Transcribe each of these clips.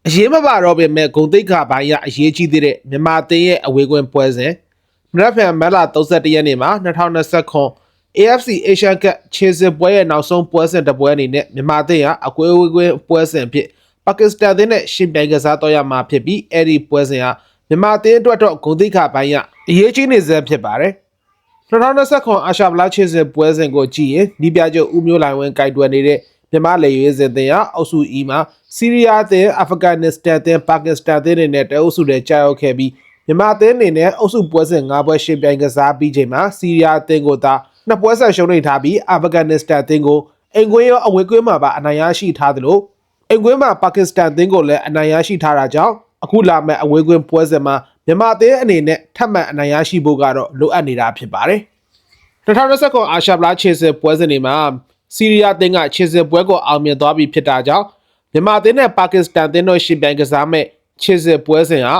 အရေးမပါတော့ပေမဲ့ဂုံတိတ်ခါပိုင်းရအရေးကြီးသေးတဲ့မြန်မာအသင်းရဲ့အဝေးကွင်းပွဲစဉ်မနက်ဖြန်မတ်လ31ရက်နေ့မှာ2020 AFC Asian Cup ခြေစစ်ပွဲရဲ့နောက်ဆုံးပွဲစဉ်တစ်ပွဲအနေနဲ့မြန်မာအသင်းကအကွေးကွင်းပွဲစဉ်ဖြစ်ပါကစ္စတန်အသင်းနဲ့ရှင်ပြိုင်ကစားတော့ရမှာဖြစ်ပြီးအဲ့ဒီပွဲစဉ်ဟာမြန်မာအသင်းအတွက်တော့ဂုံတိတ်ခါပိုင်းရအရေးကြီးနေစေဖြစ်ပါတယ်2020အာရှဗလာခြေစစ်ပွဲစဉ်ကိုကြည့်ရင်ဒီပြချုပ်ဦးမျိုးလိုင်ဝင်းကြိုက်တွယ်နေတဲ့မြန်မာလေရွေးစဉ်တင်ရအုပ်စု E မှာဆီးရီးယားအသင်းအာဖဂန်နစ္စတန်အသင်းပါကစ္စတန်အသင်းတွေနဲ့တအုပ်စုတွေကြာရောက်ခဲ့ပြီးမြန်မာအသင်းအနေနဲ့အုပ်စုပွဲစဉ်၅ပွဲရှင်ပြိုင်ကစားပြီးချိန်မှာဆီးရီးယားအသင်းကိုသာနှစ်ပွဲဆက်ရှုံးနေထားပြီးအာဖဂန်နစ္စတန်အသင်းကိုအိမ်ကွင်းရောအဝေးကွင်းမှာပါအနိုင်ရရှိထားသလိုအိမ်ကွင်းမှာပါကစ္စတန်အသင်းကိုလည်းအနိုင်ရရှိထားတာကြောင့်အခုလာမယ့်အဝေးကွင်းပွဲစဉ်မှာမြန်မာအသင်းအနေနဲ့ထပ်မံအနိုင်ရရှိဖို့ကတော့လိုအပ်နေတာဖြစ်ပါတယ်2019အာရှဗလာခြေစစ်ပွဲစဉ်တွေမှာဆီးရီးယားအသင်းကခြေစစ်ပွဲကိုအောင်မြင်သွားပြီဖြစ်တာကြောင့်မြန်မာအသင်းနဲ့ပါကစ္စတန်အသင်းတို့ရှင်ပြိုင်ကစားမဲ့ခြေစစ်ပွဲစဉ်ဟာ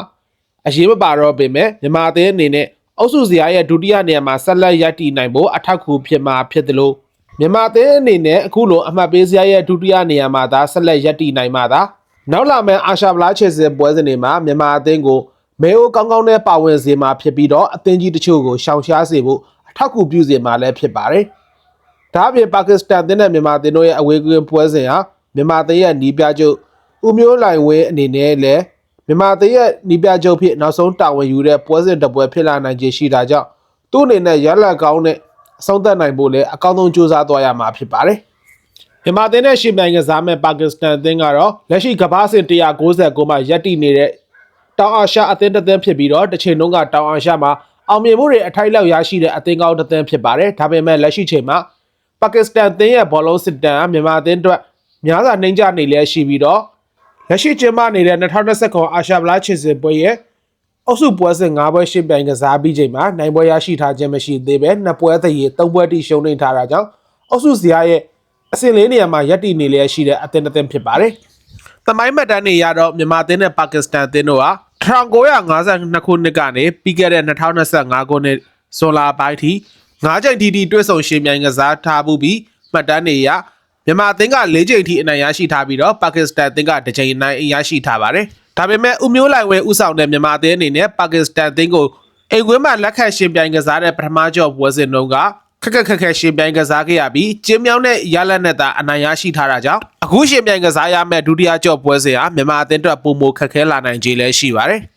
အရေးမပါတော့ပေမဲ့မြန်မာအသင်းအနေနဲ့အုပ်စုဇယားရဲ့ဒုတိယနေရာမှာဆက်လက်ရပ်တည်နိုင်ဖို့အထောက်အကူဖြစ်မှာဖြစ်တယ်လို့မြန်မာအသင်းအနေနဲ့အခုလိုအမှတ်ပေးဇယားရဲ့ဒုတိယနေရာမှာသာဆက်လက်ရပ်တည်နိုင်မှာသာနောက်လာမယ့်အာရှဗလာခြေစစ်ပွဲစဉ်တွေမှာမြန်မာအသင်းကိုမဲအိုးကောင်းကောင်းနဲ့ပါဝင်စေမှာဖြစ်ပြီးတော့အသင်းကြီးတချို့ကိုရှောင်ရှားစေဖို့အထောက်အကူပြုစေမှာလည်းဖြစ်ပါတယ်။ဒါ့အပြင်ပါကစ္စတန်အသင်းနဲ့မြန်မာအသင်းတို့ရဲ့အဝေးကွင်းပွဲစဉ်ဟာမြန်မာအသင်းရဲ့နီးပြချုပ်ဦးမျိုးလိုင်ဝင်းအနေနဲ့လည်းမြန်မာအသင်းရဲ့နီးပြချုပ်ဖြစ်နောက်ဆုံးတာဝန်ယူတဲ့ပွဲစဉ်တစ်ပွဲဖြစ်လာနိုင်ခြေရှိတာကြောင့်သူ့အနေနဲ့ရလဒ်ကောင်းနဲ့အဆုံးသတ်နိုင်ဖို့လည်းအကောင်းဆုံးကြိုးစားသွားရမှာဖြစ်ပါတယ်။မြန်မာအသင်းနဲ့ရှင်ပြိုင်ကစားမဲ့ပါကစ္စတန်အသင်းကတော့လက်ရှိကမ္ဘာ့စစ်199မှာရပ်တည်နေတဲ့တောင်အာရှအသင်းတစ်သင်းဖြစ်ပြီးတော့တစ်ချိန်လုံးကတောင်အာရှမှာအောင်မြင်မှုတွေအထိုက်လောက်ရရှိတဲ့အသင်းကောင်းတစ်သင်းဖြစ်ပါတယ်။ဒါပေမဲ့လက်ရှိချိန်မှာပါကစ္စတန်အသင်းရဲ့ဘောလုံးစစ်တမ်းမြန်မာအသင်းအတွက်များစွာနှိမ့်ကျနေလဲရှိပြီးတော့လက်ရှိကျင်းပနေတဲ့2019အာရှဗလာခြေစစ်ပွဲရဲ့အုပ်စုပွဲစဉ်၅ပွဲရှင်းပြိုင်ကစားပြီးချိန်မှာနိုင်ပွဲရရှိထားခြင်းမရှိသေးပဲနှစ်ပွဲတည်း၃ပွဲတိရှုံးနေထားတာကြောင့်အုပ်စုဇယားရဲ့အဆင့်၄နေရာမှာရပ်တည်နေလဲရှိတဲ့အသင်းတစ်သင်းဖြစ်ပါတယ်။သမိုင်းမှတ်တမ်းတွေရတော့မြန်မာအသင်းနဲ့ပါကစ္စတန်အသင်းတို့ဟာ1952ခုနှစ်ကနေပြီးခဲ့တဲ့2025ခုနှစ်ဇွန်လပိုင်းထိ9ကြိမ်ထိတွဲဆုံရှင်ပြိုင်ကစားထားမှုပြီးမှတ်တမ်းတွေရမြန်မာအသင်းက4ကြိမ်ထိအနိုင်ရရှိထားပြီးတော့ပါကစ္စတန်အသင်းက2ကြိမ်အနိုင်ရရှိထားပါတယ်။ဒါပေမဲ့ဦးမျိုးလိုင်ဝဲဦးဆောင်တဲ့မြန်မာအသင်းအနေနဲ့ပါကစ္စတန်အသင်းကိုအိမ်ကွင်းမှာလက်ခံရှင်ပြိုင်ကစားတဲ့ပထမကြော့ပွဲစဉ်တုန်းကခက်ခဲရှင်ပြိုင်ကစားခဲ့ရပြီးကျင်းမြောင်းတဲ့ရလဒ်နဲ့သာအနိုင်ရရှိထားတာကြောင့်အခုရှင်ပြိုင်ကစားရမယ့်ဒုတိယကြော့ပွဲစဉ်ဟာမြန်မာအသင်းအတွက်ပုံမခက်ခဲလာနိုင်ခြေလည်းရှိပါတယ်။